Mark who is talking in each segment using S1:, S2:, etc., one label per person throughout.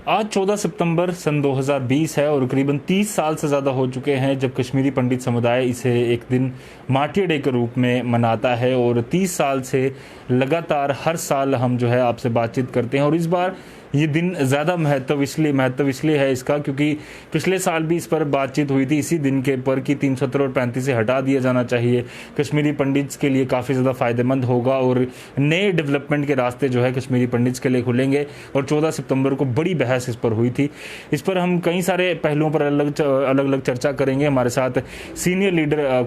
S1: आज 14 सितंबर सन 2020 है और करीबन 30 साल से ज़्यादा हो चुके हैं जब कश्मीरी पंडित समुदाय इसे एक दिन माटी डे के रूप में मनाता है। और 30 साल से लगातार हर साल हम जो है आपसे बातचीत करते हैं। और इस बार ये दिन ज़्यादा महत्व इसलिए है इसका क्योंकि पिछले साल भी इस पर बातचीत हुई थी इसी दिन के पर कि 370 और 35 से हटा दिया जाना चाहिए। कश्मीरी पंडित्स के लिए काफ़ी ज़्यादा फ़ायदेमंद होगा और नए डेवलपमेंट के रास्ते जो है कश्मीरी पंडित्स के लिए खुलेंगे। और 14 सितंबर को बड़ी बहस इस पर हुई थी। इस पर हम कई सारे पहलुओं पर अलग अलग चर्चा करेंगे। हमारे साथ senior leader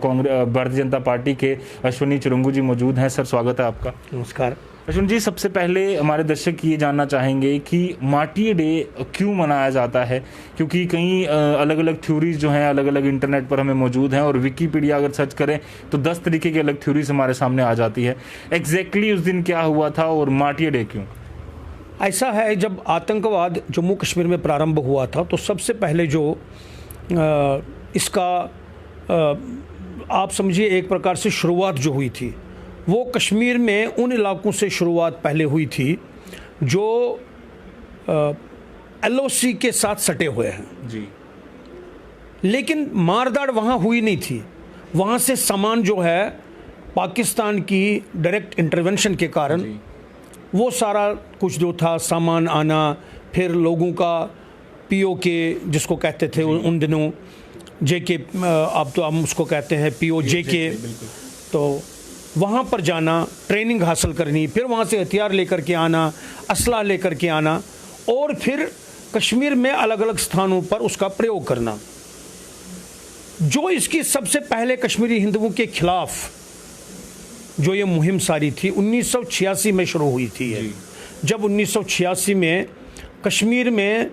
S1: Bharatiya Janata party के अश्विनी चुरंगू जी मौजूद हैं। सर, स्वागत है आपका।
S2: नमस्कार
S1: अश्विन जी, सबसे पहले हमारे दर्शक ये जानना चाहेंगे कि माटी डे क्यों मनाया जाता है, क्योंकि कई अलग अलग थ्योरीज जो हैं अलग अलग इंटरनेट पर हमें मौजूद हैं और विकीपीडिया अगर सर्च करें तो 10 तरीके की अलग थ्योरीज हमारे सामने आ जाती है। एग्जैक्टली उस दिन क्या हुआ था और माटी डे क्यों?
S2: ऐसा है, जब आतंकवाद जम्मू कश्मीर में प्रारंभ हुआ था तो सबसे पहले जो इसका आप समझिए एक प्रकार से शुरुआत जो हुई थी वो कश्मीर में उन इलाकों से शुरुआत पहले हुई थी जो LOC के साथ सटे हुए हैं
S1: जी।
S2: लेकिन मारदाड़ वहाँ हुई नहीं थी। वहाँ से सामान जो है पाकिस्तान की डायरेक्ट इंटरवेंशन के कारण वो सारा कुछ जो था सामान आना, फिर लोगों का POK जिसको कहते थे उन दिनों JK, अब तो हम उसको कहते हैं POJK, तो वहाँ पर जाना, ट्रेनिंग हासिल करनी, फिर वहाँ से हथियार लेकर के आना, असला लेकर के आना और फिर कश्मीर में अलग अलग स्थानों पर उसका प्रयोग करना। जो इसकी सबसे पहले कश्मीरी हिंदुओं के खिलाफ जो ये मुहिम सारी थी 1986 में शुरू हुई थी। जब 1986 में कश्मीर में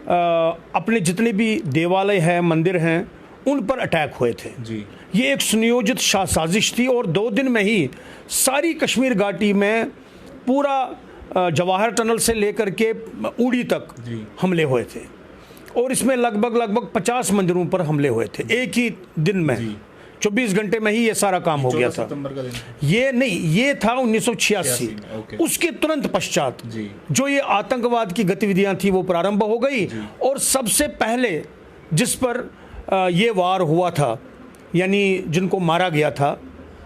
S2: अपने जितने भी देवालय हैं, मंदिर हैं, उन पर अटैक हुए थे जी। ये एक सुनियोजित साजिश थी और 2 दिन में ही सारी कश्मीर घाटी में पूरा जवाहर टनल से लेकर के उड़ी तक हमले हुए थे और इसमें लगभग 50 मंदिरों पर हमले हुए थे एक ही दिन में। 24 घंटे में ही ये सारा काम हो गया था। ये नहीं, ये था 1986। उसके तुरंत पश्चात जो ये आतंकवाद की गतिविधियां थी वो प्रारंभ हो गई और सबसे पहले जिस पर ये वार हुआ था, यानी जिनको मारा गया था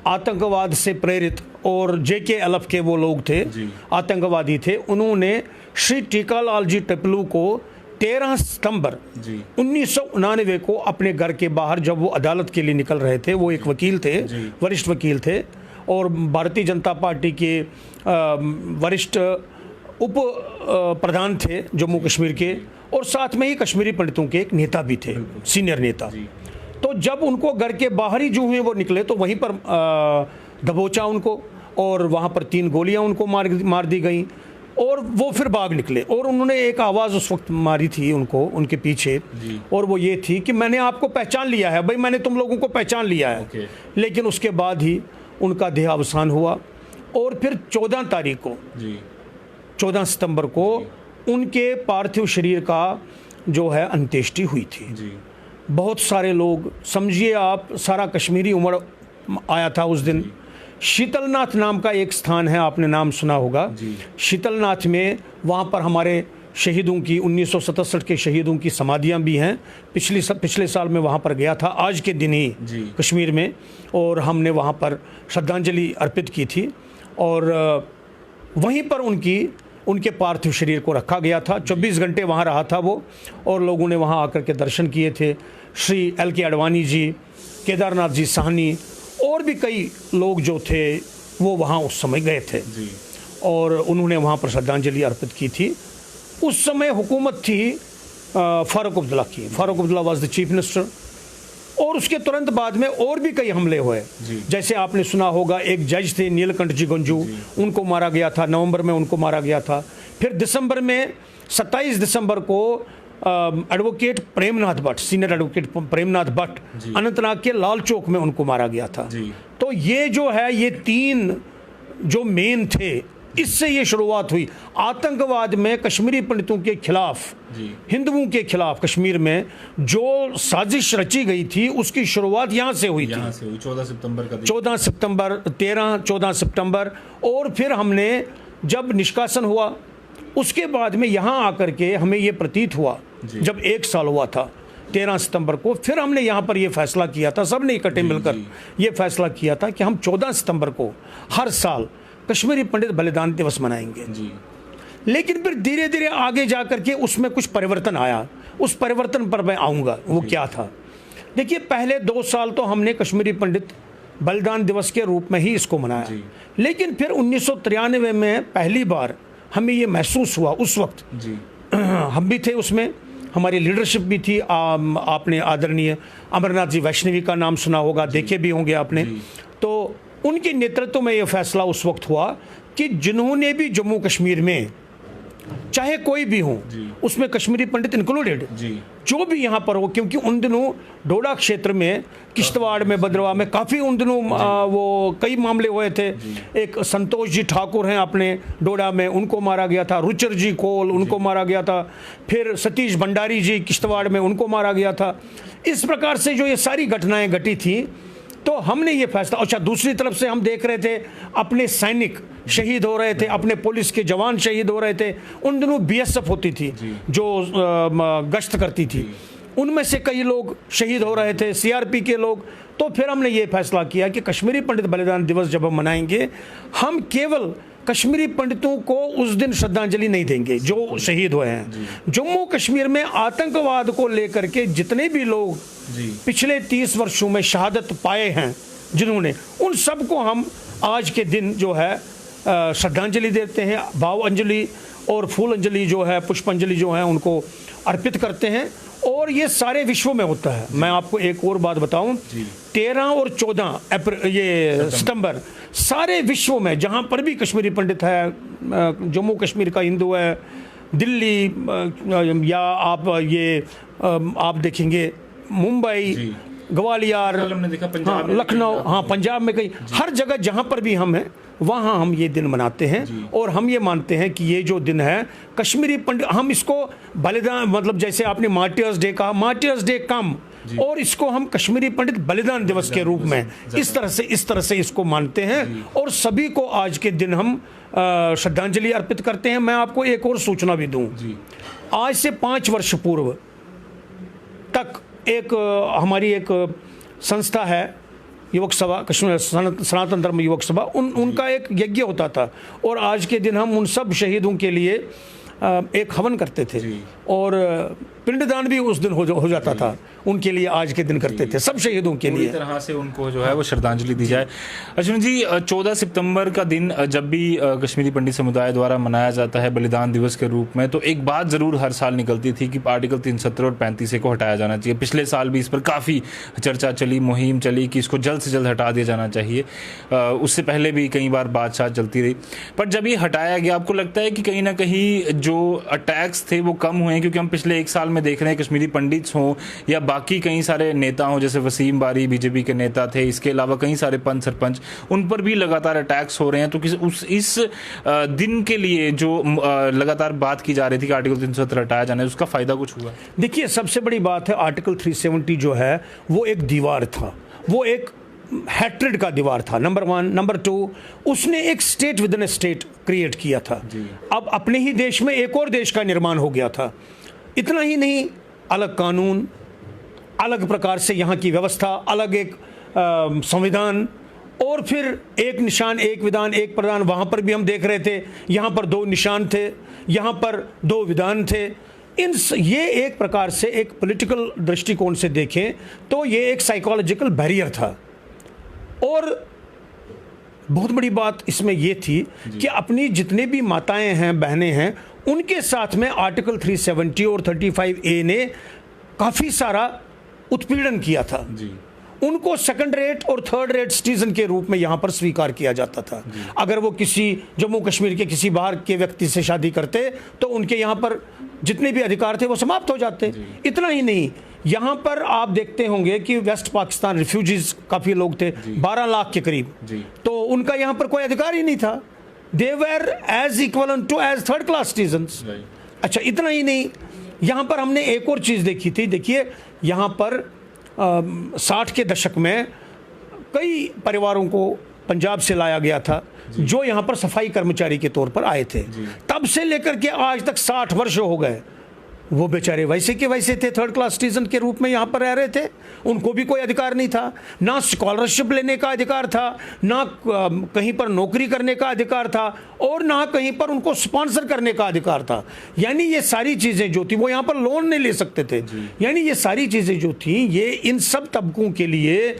S2: आतंकवाद से प्रेरित और JKLF के वो लोग थे, आतंकवादी थे, उन्होंने श्री टीकालाल जी टिपलू को 13 सितंबर 1999 को अपने घर के बाहर, जब वो अदालत के लिए निकल रहे थे, वो एक वकील थे, वरिष्ठ वकील थे और भारतीय जनता पार्टी के वरिष्ठ उप प्रधान थे जम्मू कश्मीर के और साथ में ही कश्मीरी पंडितों के एक नेता भी थे, सीनियर नेता। तो जब उनको घर के बाहर ही जो हुए वो निकले तो वहीं पर दबोचा उनको और वहाँ पर 3 गोलियाँ उनको मार दी गई और वो फिर भाग निकले। और उन्होंने एक आवाज़ उस वक्त मारी थी उनको, उनके पीछे, और वो ये थी कि मैंने आपको पहचान लिया है, भाई मैंने तुम लोगों को पहचान लिया है। लेकिन उसके बाद ही उनका देहावसान हुआ और फिर 14 सितंबर को उनके पार्थिव शरीर का जो है अंत्येष्टि हुई थी। बहुत सारे लोग, समझिए आप, सारा कश्मीरी उमड़ आया था उस दिन। शीतलनाथ नाम का एक स्थान है, आपने नाम सुना होगा। शीतलनाथ में वहाँ पर हमारे शहीदों की 1967 के शहीदों की समाधियाँ भी हैं। पिछले साल में वहाँ पर गया था आज के दिन ही कश्मीर में, और हमने वहाँ पर श्रद्धांजलि अर्पित की थी और वहीं पर उनके पार्थिव शरीर को रखा गया था। 24 घंटे वहाँ रहा था वो और लोगों ने वहाँ आकर के दर्शन किए थे। श्री LK आडवाणी जी, केदारनाथ जी साहनी और भी कई लोग जो थे वो वहाँ उस समय गए थे और उन्होंने वहाँ पर श्रद्धांजलि अर्पित की थी। उस समय हुकूमत थी फारूक अब्दुल्ला की। Farooq Abdullah was the chief minister. और उसके तुरंत बाद में और भी कई हमले हुए, जैसे आपने सुना होगा एक जज थे नीलकंठ जी गंजू, उनको मारा गया था, नवंबर में उनको मारा गया था। फिर दिसंबर में 27 दिसंबर को advocate Premnath Bhatt, senior advocate Premnath Bhatt, Anantnag के लाल चौक में उनको मारा गया था। तो ये जो है, ये 3 जो मेन थे, इससे ये शुरुआत हुई आतंकवाद में। कश्मीरी पंडितों के खिलाफ, हिंदुओं के खिलाफ कश्मीर में जो साजिश रची गई थी उसकी शुरुआत यहाँ से हुई थी।
S1: 14 सितंबर का
S2: 14 सितंबर, 13, 14 सितंबर। और फिर हमने जब निष्कासन हुआ उसके बाद में यहाँ आकर के हमें ये प्रतीत हुआ, जब 1 साल हुआ था 13 सितंबर को, फिर हमने यहाँ पर ये फैसला किया था, सब ने इकट्ठे मिलकर ये फैसला किया था कि हम 14 सितंबर को हर साल कश्मीरी पंडित बलिदान दिवस मनाएंगे। लेकिन फिर धीरे धीरे आगे जा करके उसमें कुछ परिवर्तन आया, उस परिवर्तन पर मैं आऊँगा, वो क्या था। देखिए, पहले 2 साल तो हमने कश्मीरी पंडित बलिदान दिवस के रूप में ही इसको मनाया, लेकिन फिर 1993 में पहली बार हमें ये महसूस हुआ, उस वक्त हम भी थे उसमें, हमारी लीडरशिप भी थी। आपने आदरणीय अमरनाथ जी वैष्णवी का नाम सुना होगा, देखे भी होंगे आपने। तो उनके नेतृत्व में ये फैसला उस वक्त हुआ कि जिन्होंने भी जम्मू कश्मीर में, चाहे कोई भी हो, उसमें कश्मीरी पंडित इंक्लूडेड, जो भी यहाँ पर हो, क्योंकि उन दिनों डोडा क्षेत्र में, किश्तवाड़ में, भद्रवाह में काफ़ी उन दिनों वो कई मामले हुए थे। एक संतोष जी ठाकुर हैं अपने डोडा में, उनको मारा गया था। रुचर जी कोल, उनको मारा गया था। फिर सतीश भंडारी जी किश्तवाड़ में, उनको मारा गया था। इस प्रकार से जो ये सारी घटनाएं घटी थी, तो हमने ये फैसला। अच्छा, दूसरी तरफ से हम देख रहे थे अपने सैनिक शहीद हो रहे थे, अपने पुलिस के जवान शहीद हो रहे थे। उन दिनों बीएसएफ होती थी जो गश्त करती थी, उनमें से कई लोग शहीद हो रहे थे, सीआरपी के लोग। तो फिर हमने ये फैसला किया कि कश्मीरी पंडित बलिदान दिवस जब हम मनाएंगे, हम केवल कश्मीरी पंडितों को उस दिन श्रद्धांजलि नहीं देंगे जो शहीद हुए हैं। जम्मू कश्मीर में आतंकवाद को लेकर के जितने भी लोग पिछले 30 वर्षों में शहादत पाए हैं, जिन्होंने, उन सबको हम आज के दिन जो है श्रद्धांजलि देते हैं, भाव अंजलि और फूल अंजलि जो है, पुष्पांजलि जो है, उनको अर्पित करते हैं। और ये सारे विश्व में होता है। मैं आपको एक और बात बताऊं, 13 और 14 सितंबर सारे विश्व में जहां पर भी कश्मीरी पंडित है, जम्मू कश्मीर का हिंदू है, दिल्ली या आप देखेंगे मुंबई, ग्वालियर, लखनऊ, हाँ पंजाब में, कई हर जगह जहां पर भी हम हैं वहाँ हम ये दिन मनाते हैं। और हम ये मानते हैं कि ये जो दिन है कश्मीरी पंडित, हम इसको बलिदान, मतलब जैसे आपने मार्टियर्स डे कहा, मार्टियर्स डे कम, और इसको हम कश्मीरी पंडित बलिदान दिवस के रूप में इस तरह से इसको मानते हैं। और सभी को आज के दिन हम श्रद्धांजलि अर्पित करते हैं। मैं आपको एक और सूचना भी दूं, आज से 5 वर्ष पूर्व तक हमारी एक संस्था है, युवक सभा, कश्मीर सनातन धर्म युवक सभा, उनका एक यज्ञ होता था। और आज के दिन हम उन सब शहीदों के लिए एक हवन करते थे, और पिंडदान भी उस दिन हो जाता था उनके लिए, आज के दिन करते थे सब शहीदों के लिए।
S1: तरह से उनको जो है वो श्रद्धांजलि दी जाए। अश्विन जी, 14 सितंबर का दिन जब भी कश्मीरी पंडित समुदाय द्वारा मनाया जाता है बलिदान दिवस के रूप में, तो एक बात जरूर हर साल निकलती थी कि आर्टिकल 370 और 35 को हटाया जाना चाहिए। पिछले साल भी इस पर काफ़ी चर्चा चली, मुहिम चली कि इसको जल्द से जल्द हटा दिया जाना चाहिए। उससे पहले भी कई बार बातचीत चलती रही, पर जब ये हटाया गया, आपको लगता है कि कहीं ना कहीं जो अटैक्स थे वो कम हुए? क्योंकि हम पिछले 1 साल में देख रहे हैं कश्मीरी पंडित हों या बाकी कई सारे नेता हों, जैसे वसीम बारी बीजेपी के नेता थे, इसके अलावा कई सारे पंच सरपंच, उन पर भी लगातार अटैक्स हो रहे हैं। तो इस दिन के लिए जो लगातार बात की जा रही थी कि आर्टिकल 370 हटाया जाना है, उसका फायदा कुछ हुआ?
S2: देखिए, सबसे बड़ी बात है, आर्टिकल 370 जो है वो एक दीवार था, वो एक हैट्रेड का दीवार था, नंबर 1। नंबर 2, उसने एक state with in A state create किया था। अब अपने ही देश में एक और देश का निर्माण हो गया था। इतना ही नहीं, अलग कानून, अलग प्रकार से यहाँ की व्यवस्था, अलग एक संविधान, और फिर एक निशान, एक विधान, एक प्रधान। वहाँ पर भी हम देख रहे थे, यहाँ पर 2 निशान थे, यहाँ पर 2 विधान थे। ये एक प्रकार से एक पॉलिटिकल दृष्टिकोण से देखें तो ये एक साइकोलॉजिकल बैरियर था। और बहुत बड़ी बात इसमें यह थी कि अपनी जितने भी माताएं हैं, बहनें हैं, उनके साथ में आर्टिकल 370 और 35A ने काफ़ी सारा उत्पीड़न किया था। उनको सेकंड रेट और थर्ड रेट सिटीजन के रूप में यहाँ पर स्वीकार किया जाता था। अगर वो किसी जम्मू कश्मीर के किसी बाहर के व्यक्ति से शादी करते तो उनके यहाँ पर जितने भी अधिकार थे वो समाप्त हो जाते। इतना ही नहीं, यहाँ पर आप देखते होंगे कि वेस्ट पाकिस्तान रिफ्यूजीज काफ़ी लोग थे, 12 लाख के करीब, तो उनका यहाँ पर कोई अधिकार ही नहीं था। They were as equivalent to as third class citizens. अच्छा, इतना ही नहीं, यहाँ पर हमने एक और चीज़ देखी थी। देखिए, यहाँ पर 60 के दशक में कई परिवारों को पंजाब से लाया गया था, जो यहाँ पर सफाई कर्मचारी के तौर पर आए थे। तब से लेकर के आज तक 60 वर्ष हो गए, वो बेचारे वैसे के वैसे थे, थर्ड क्लास सिटीजन के रूप में यहाँ पर रह रहे थे। उनको भी कोई अधिकार नहीं था, ना स्कॉलरशिप लेने का अधिकार था, ना कहीं पर नौकरी करने का अधिकार था, और ना कहीं पर उनको स्पॉन्सर करने का अधिकार था। यानी ये सारी चीज़ें जो थी, वो यहाँ पर लोन नहीं ले सकते थे। यानी ये सारी चीज़ें जो थी, ये इन सब तबकों के लिए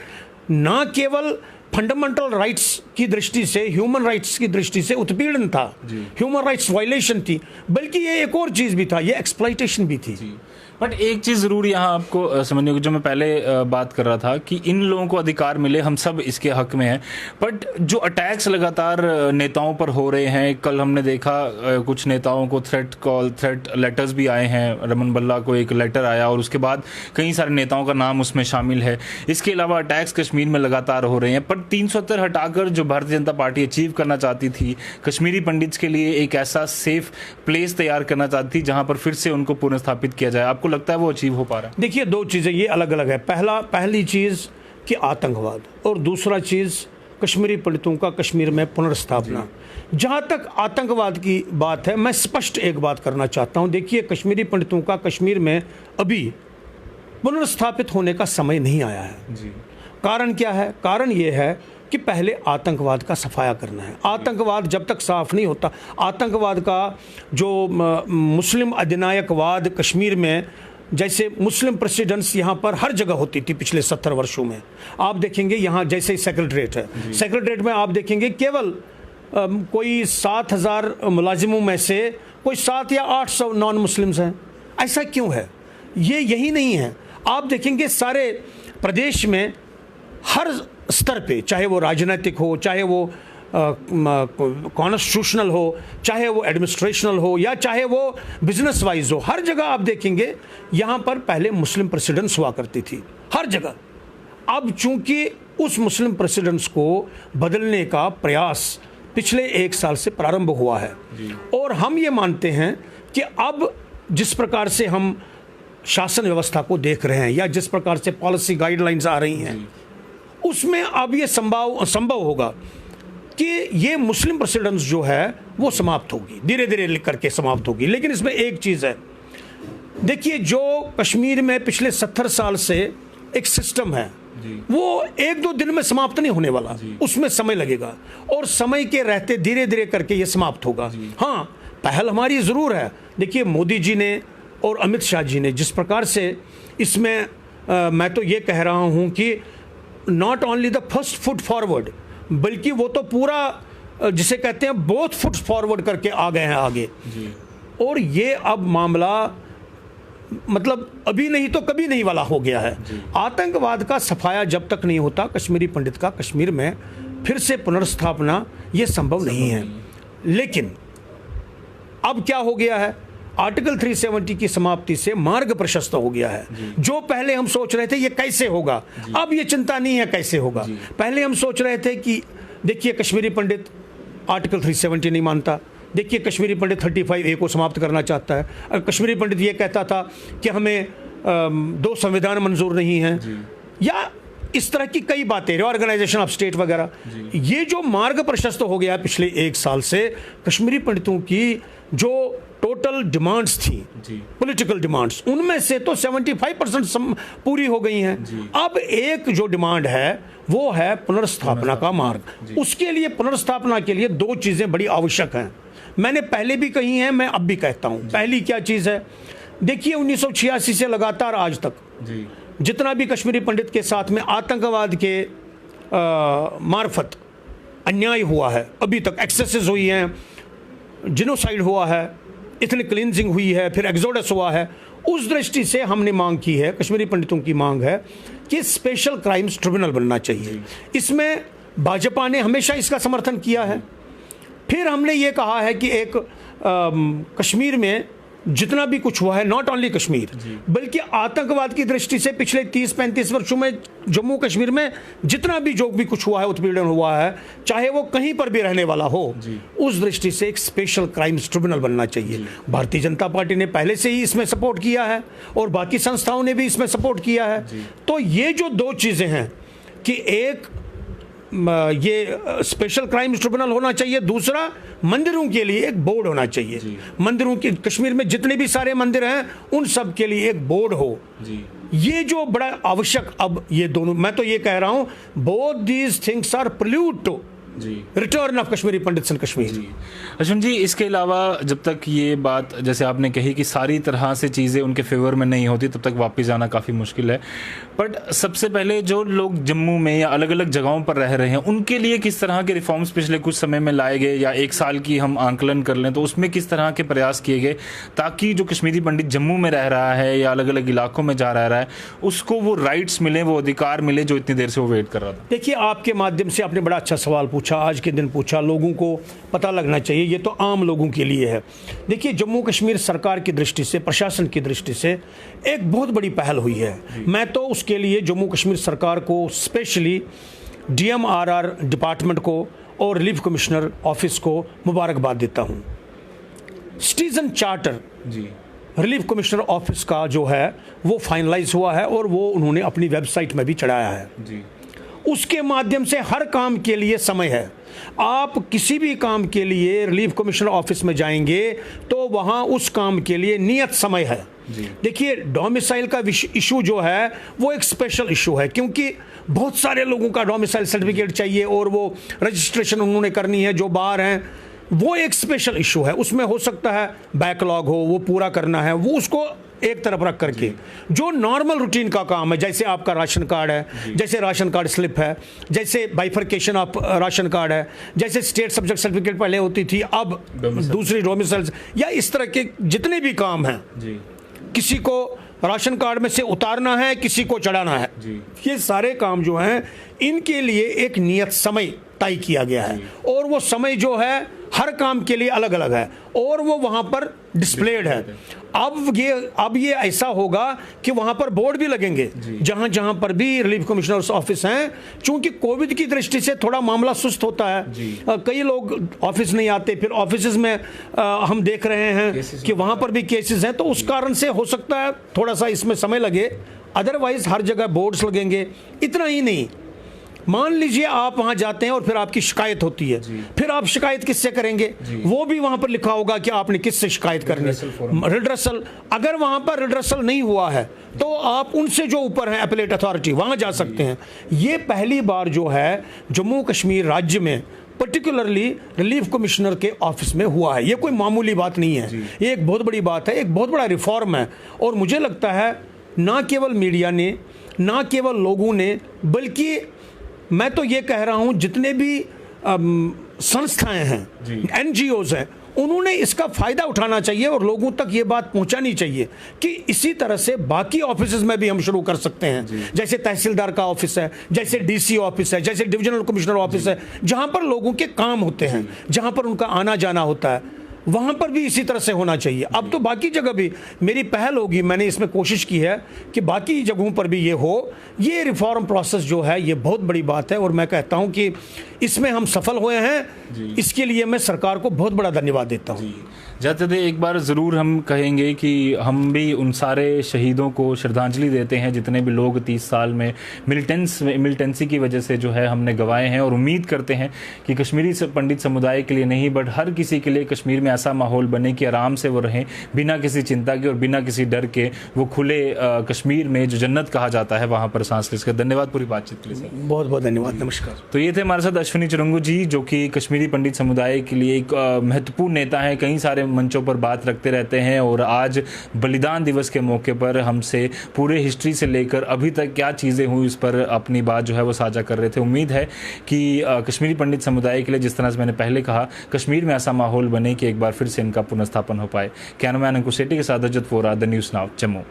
S2: ना केवल फंडामेंटल राइट्स की दृष्टि से, ह्यूमन राइट्स की दृष्टि से उत्पीड़न था, ह्यूमन राइट्स वायलेशन थी, बल्कि ये एक और चीज़ भी था, ये एक्सप्लॉइटेशन भी थी।
S1: बट एक चीज़ ज़रूर यहाँ आपको समझने को, जो मैं पहले बात कर रहा था कि इन लोगों को अधिकार मिले, हम सब इसके हक में हैं, बट जो अटैक्स लगातार नेताओं पर हो रहे हैं, कल हमने देखा कुछ नेताओं को थ्रेट लेटर्स भी आए हैं, रमन बल्ला को एक लेटर आया और उसके बाद कई सारे नेताओं का नाम उसमें शामिल है। इसके अलावा अटैक्स कश्मीर में लगातार हो रहे हैं, पर 370 हटाकर जो भारतीय जनता पार्टी अचीव करना चाहती थी, कश्मीरी पंडित्स के लिए एक ऐसा सेफ प्लेस तैयार करना चाहती थी जहाँ पर फिर से उनको पुनर्स्थापित किया जाए, आपको लगता है वो अचीव हो पा रहा है?
S2: देखिए, दो चीज़ें ये अलग अलग है। पहली चीज़ कि आतंकवाद, और दूसरा चीज़ कश्मीरी पंडितों का कश्मीर में पुनर्स्थापना। जहाँ तक आतंकवाद की बात है, मैं स्पष्ट एक बात करना चाहता हूँ। देखिए, कश्मीरी पंडितों का कश्मीर में अभी पुनर्स्थापित होने का समय नहीं आया है। कारण क्या है? कारण ये है कि पहले आतंकवाद का सफाया करना है। आतंकवाद जब तक साफ नहीं होता, आतंकवाद का जो मुस्लिम अधिनायकवाद कश्मीर में, जैसे मुस्लिम प्रेसिडेंट्स यहाँ पर हर जगह होती थी पिछले 70 वर्षों में, आप देखेंगे यहाँ जैसे सेक्रेटरीट है, सेक्रेटरीट में आप देखेंगे केवल कोई 7,000 मुलाजिमों में से कोई 7 या 800 नॉन मुस्लिम्स हैं। ऐसा क्यों है? ये यही नहीं है। आप देखेंगे सारे प्रदेश में हर स्तर पे, चाहे वो राजनीतिक हो, चाहे वो कॉन्स्टिट्यूशनल हो, चाहे वो एडमिनिस्ट्रेशनल हो, या चाहे वो बिजनेस वाइज हो, हर जगह आप देखेंगे यहाँ पर पहले मुस्लिम प्रेसिडेंट्स हुआ करती थी, हर जगह। अब चूंकि उस मुस्लिम प्रेसिडेंट्स को बदलने का प्रयास पिछले 1 साल से प्रारंभ हुआ है, और हम ये मानते हैं कि अब जिस प्रकार से हम शासन व्यवस्था को देख रहे हैं, या जिस प्रकार से पॉलिसी गाइडलाइंस आ रही हैं, उसमें अब ये संभव होगा कि ये मुस्लिम प्रेसिडेंट्स जो है वो समाप्त होगी, धीरे धीरे करके समाप्त होगी। लेकिन इसमें एक चीज़ है, देखिए, जो कश्मीर में पिछले 70 साल से एक सिस्टम है, वो 1-2 दिन में समाप्त नहीं होने वाला, उसमें समय लगेगा, और समय के रहते धीरे धीरे करके ये समाप्त होगा। हाँ, पहल हमारी ज़रूर है। देखिए, मोदी जी ने और अमित शाह जी ने जिस प्रकार से इसमें मैं तो ये कह रहा हूँ कि not only the first foot forward, बल्कि वो तो पूरा जिसे कहते हैं बोथ फुट फॉरवर्ड करके आ गए हैं आगे। और ये अब मामला मतलब अभी नहीं तो कभी नहीं वाला हो गया है। आतंकवाद का सफाया जब तक नहीं होता, कश्मीरी पंडित का कश्मीर में फिर से पुनर्स्थापना ये संभव नहीं है। लेकिन अब क्या हो गया है, आर्टिकल 370 की समाप्ति से मार्ग प्रशस्त हो गया है। जो पहले हम सोच रहे थे ये कैसे होगा, अब ये चिंता नहीं है कैसे होगा। पहले हम सोच रहे थे कि देखिए, कश्मीरी पंडित आर्टिकल 370 नहीं मानता, देखिए कश्मीरी पंडित 35A को समाप्त करना चाहता है, कश्मीरी पंडित ये कहता था कि हमें 2 संविधान मंजूर नहीं है, या इस तरह की कई बातें, रिऑर्गेनाइजेशन ऑफ स्टेट वगैरह। ये जो मार्ग प्रशस्त हो गया पिछले 1 साल से, कश्मीरी पंडितों की जो टोटल डिमांड्स थी, पॉलिटिकल डिमांड्स, उनमें से तो 75% पूरी हो गई हैं। अब एक जो डिमांड है वो है पुनर्स्थापना का मार्ग। उसके लिए, पुनर्स्थापना के लिए 2 चीज़ें बड़ी आवश्यक हैं। मैंने पहले भी कही हैं, मैं अब भी कहता हूँ। पहली क्या चीज़ है, देखिए 1986 से लगातार आज तक जितना भी कश्मीरी पंडित के साथ में आतंकवाद के मार्फत अन्याय हुआ है, अभी तक एक्सेसेस हुई हैं, जिनोसाइड हुआ है, इथनिक क्लींजिंग हुई है, फिर एक्सोडस हुआ है, उस दृष्टि से हमने मांग की है, कश्मीरी पंडितों की मांग है कि स्पेशल क्राइम्स ट्रिब्यूनल बनना चाहिए। इसमें भाजपा ने हमेशा इसका समर्थन किया है। फिर हमने ये कहा है कि एक कश्मीर में जितना भी कुछ हुआ है, नॉट ओनली कश्मीर, बल्कि आतंकवाद की दृष्टि से पिछले 30-35 वर्षों में जम्मू कश्मीर में जितना भी जो भी कुछ हुआ है, उत्पीड़न हुआ है, चाहे वो कहीं पर भी रहने वाला हो, उस दृष्टि से एक स्पेशल क्राइम्स ट्रिब्यूनल बनना चाहिए। भारतीय जनता पार्टी ने पहले से ही इसमें सपोर्ट किया है, और बाकी संस्थाओं ने भी इसमें सपोर्ट किया है। तो ये जो 2 चीज़ें हैं कि एक ये स्पेशल क्राइम्स ट्रिब्यूनल होना चाहिए। दूसरा, मंदिरों के लिए एक बोर्ड होना चाहिए। मंदिरों के, कश्मीर में जितने भी सारे मंदिर हैं उन सब के लिए एक बोर्ड हो। ये जो बड़ा आवश्यक, अब ये दोनों, मैं तो ये कह रहा हूं, both these things are prelude to return of Kashmiri Pandits in Kashmir.
S1: Ashwin ji, इसके अलावा जब तक ये बात, जैसे आपने कही कि सारी तरह से चीज़ें उनके फेवर में नहीं होती, तब तक वापस जाना काफ़ी मुश्किल है। बट सबसे पहले जो लोग जम्मू में या अलग अलग जगहों पर रह रहे हैं, उनके लिए किस तरह के रिफॉर्म्स पिछले कुछ समय में लाए गए, या एक साल की हम आंकलन कर लें तो उसमें किस तरह के प्रयास किए गए ताकि जो कश्मीरी पंडित जम्मू में रह रहा है या अलग अलग इलाकों में जा रहा है उसको वो राइट्स मिले, वो अधिकार मिले जो इतनी देर से वो वेट कर रहा था?
S2: देखिए, आपके माध्यम से आपने बड़ा अच्छा सवाल पूछा, आज के दिन पूछा, लोगों को पता लगना चाहिए, ये तो आम लोगों के लिए है। देखिए, जम्मू कश्मीर सरकार की दृष्टि से, प्रशासन की दृष्टि से एक बहुत बड़ी पहल हुई है। मैं तो उसके लिए जम्मू कश्मीर सरकार को, स्पेशली DMRR डिपार्टमेंट को और रिलीफ कमिश्नर ऑफिस को मुबारकबाद देता हूँ। Citizen charter relief commissioner office का जो है वो फाइनलाइज हुआ है और वो उन्होंने अपनी वेबसाइट में भी चढ़ाया है। उसके माध्यम से हर काम के लिए समय है। आप किसी भी काम के लिए रिलीफ कमिश्नर ऑफिस में जाएंगे तो वहां उस काम के लिए नियत समय है। देखिए, डोमिसाइल का इशू जो है वो एक स्पेशल इशू है, क्योंकि बहुत सारे लोगों का डोमिसाइल सर्टिफिकेट चाहिए और वो रजिस्ट्रेशन उन्होंने करनी है जो बाहर हैं। वो एक स्पेशल इशू है, उसमें हो सकता है बैकलॉग हो, वो पूरा करना है, वो उसको एक तरफ रख करके जो नॉर्मल रूटीन का काम है, जैसे आपका राशन कार्ड है, जैसे राशन कार्ड स्लिप है, जैसे बाइफर्केशन ऑफ राशन कार्ड है, जैसे स्टेट सब्जेक्ट सर्टिफिकेट पहले होती थी, अब दूसरी डोमिसाइल, या इस तरह के जितने भी काम हैं, किसी को राशन कार्ड में से उतारना है, किसी को चढ़ाना है, ये सारे काम जो हैं इनके लिए एक नियत समय तय किया गया है और वो समय जो है हर काम के लिए अलग अलग है और वो वहां पर डिस्प्लेड है। अब ये ऐसा होगा कि वहां पर बोर्ड भी लगेंगे जहां जहां पर भी रिलीफ कमिश्नर्स ऑफिस हैं। चूंकि कोविड की दृष्टि से थोड़ा मामला सुस्त होता है, कई लोग ऑफिस नहीं आते, फिर ऑफिस में हम देख रहे हैं कि वहां पर भी केसेस हैं, तो उस कारण से हो सकता है थोड़ा सा इसमें समय लगे। अदरवाइज हर जगह बोर्ड्स लगेंगे। इतना ही नहीं, मान लीजिए आप वहां जाते हैं और फिर आपकी शिकायत होती है, फिर आप शिकायत किससे करेंगे? वो भी वहां पर लिखा होगा कि आपने किससे शिकायत करनी है, रिड्रेसल। अगर वहां पर रिड्रेसल नहीं हुआ है तो आप उनसे जो ऊपर है एपेलेट अथॉरिटी, वहां जा सकते हैं। ये पहली बार जो है जम्मू कश्मीर राज्य में पर्टिकुलरली रिलीफ कमिश्नर के ऑफिस में हुआ है। ये कोई मामूली बात नहीं है, ये एक बहुत बड़ी बात है, एक बहुत बड़ा रिफॉर्म है। और मुझे लगता है ना केवल मीडिया ने, ना केवल लोगों ने, बल्कि मैं तो ये कह रहा हूं जितने भी संस्थाएं हैं, NGOs हैं, उन्होंने इसका फायदा उठाना चाहिए और लोगों तक ये बात पहुंचानी चाहिए कि इसी तरह से बाकी ऑफिस में भी हम शुरू कर सकते हैं। जैसे तहसीलदार का ऑफिस है, जैसे DC ऑफिस है, जैसे डिविजनल कमिश्नर ऑफिस है, जहां पर लोगों के काम होते हैं, जहां पर उनका आना जाना होता है, वहां पर भी इसी तरह से होना चाहिए। अब तो बाकी जगह भी मेरी पहल होगी, मैंने इसमें कोशिश की है कि बाकी जगहों पर भी ये हो। ये रिफॉर्म प्रोसेस जो है ये बहुत बड़ी बात है और मैं कहता हूं कि इसमें हम सफल हुए हैं। इसके लिए मैं सरकार को बहुत बड़ा धन्यवाद देता हूं।
S1: जाते थे एक बार ज़रूर हम कहेंगे कि हम भी उन सारे शहीदों को श्रद्धांजलि देते हैं जितने भी लोग 30 साल में मिलिटेंसी की वजह से जो है हमने गंवाए हैं, और उम्मीद करते हैं कि कश्मीरी पंडित समुदाय के लिए नहीं बट हर किसी के लिए कश्मीर में ऐसा माहौल बने कि आराम से वो रहें, बिना किसी चिंता के और बिना किसी डर के वो खुले कश्मीर में जो जन्नत कहा जाता है वहाँ पर सांस ले सके। धन्यवाद पूरी बातचीत के लिए सर।
S2: बहुत बहुत धन्यवाद, नमस्कार।
S1: तो ये थे हमारे साथ अश्विनी चुरंगू जी, जो कि कश्मीरी पंडित समुदाय के लिए एक महत्वपूर्ण नेता हैं, कई सारे मंचों पर बात रखते रहते हैं और आज बलिदान दिवस के मौके पर हमसे पूरे हिस्ट्री से लेकर अभी तक क्या चीज़ें हुई उस पर अपनी बात जो है वो साझा कर रहे थे। उम्मीद है कि कश्मीरी पंडित समुदाय के लिए, जिस तरह से मैंने पहले कहा, कश्मीर में ऐसा माहौल बने कि एक बार फिर से इनका पुनर्स्थापन हो पाए। कैमरामैन अंकुश सेठी के साथ Ajat Vora, the news now, Jammu.